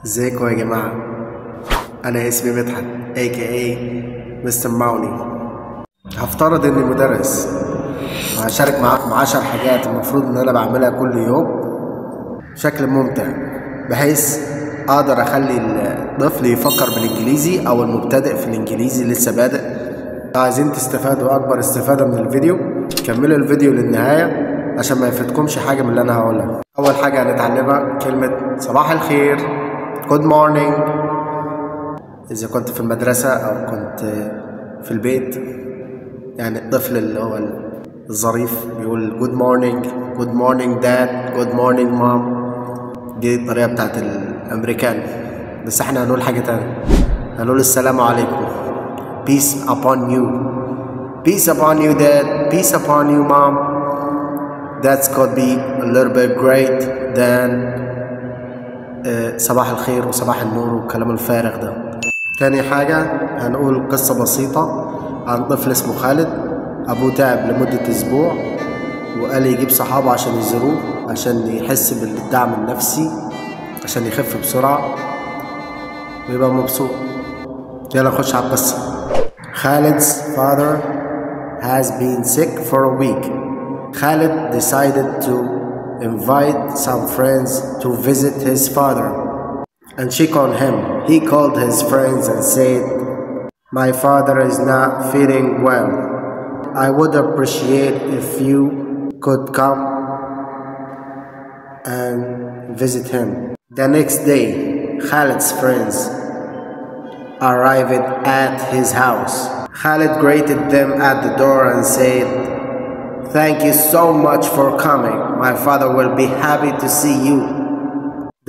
ازيكم يا جماعة؟ أنا اسمي مدحت AKA مستر ماوني. هفترض إني مدرس وهشارك معاكم 10 حاجات المفروض إن أنا بعملها كل يوم بشكل ممتع، بحيث أقدر أخلي الطفل يفكر بالإنجليزي أو المبتدئ في الإنجليزي لسه بادئ. عايزين تستفادوا أكبر استفادة من الفيديو، كملوا الفيديو للنهاية عشان ما يفوتكمش حاجة من اللي أنا هقولها. أول حاجة هنتعلمها كلمة صباح الخير، Good morning. إذا كنت في المدرسة أو كنت في البيت، يعني الطفل اللي هو الظريف بيقول Good morning, Good morning dad, Good morning mom. دي الطريقة بتاعت الأمريكان، بس احنا هنقول حاجة تانية، هنقول السلام عليكم. Peace upon you. Peace upon you dad, peace upon you mom. That's could be a little bit great than صباح الخير وصباح النور والكلام الفارغ ده. تاني حاجة هنقول قصة بسيطة عن طفل اسمه خالد. أبوه تعب لمدة أسبوع وقال يجيب صحابه عشان يزوروه، عشان يحس بالدعم النفسي، عشان يخف بسرعة ويبقى مبسوط. يلا نخش على القصة. Khalid's father has been sick for a week. Khalid decided to invite some friends to visit his father and check on him. He called his friends and said, "My father is not feeling well. I would appreciate if you could come and visit him." The next day, Khalid's friends arrived at his house. Khalid greeted them at the door and said, "Thank you so much for coming. My father will be happy to see you."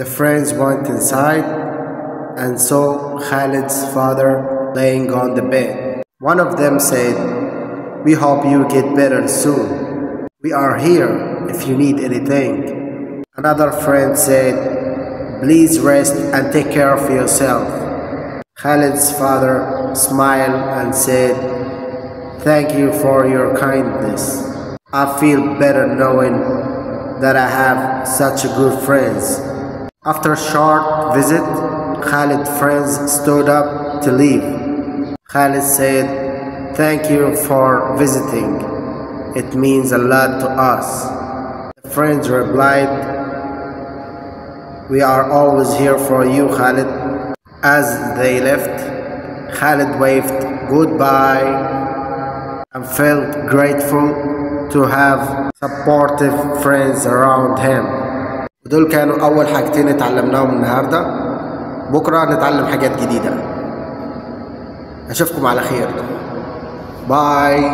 The friends went inside and saw Khalid's father laying on the bed. One of them said, "We hope you get better soon. We are here if you need anything." Another friend said, "Please rest and take care of yourself." Khalid's father smiled and said, "Thank you for your kindness. I feel better knowing that I have such good friends." After a short visit, Khalid's friends stood up to leave. Khalid said, "Thank you for visiting. It means a lot to us." The friends replied, "We are always here for you, Khalid." As they left, Khalid waved goodbye and felt grateful to have supportive friends around him. ودول كانوا أول حاجتين اتعلمناهم النهاردة. بكرة نتعلم حاجات جديدة. أشوفكم على خير. باي.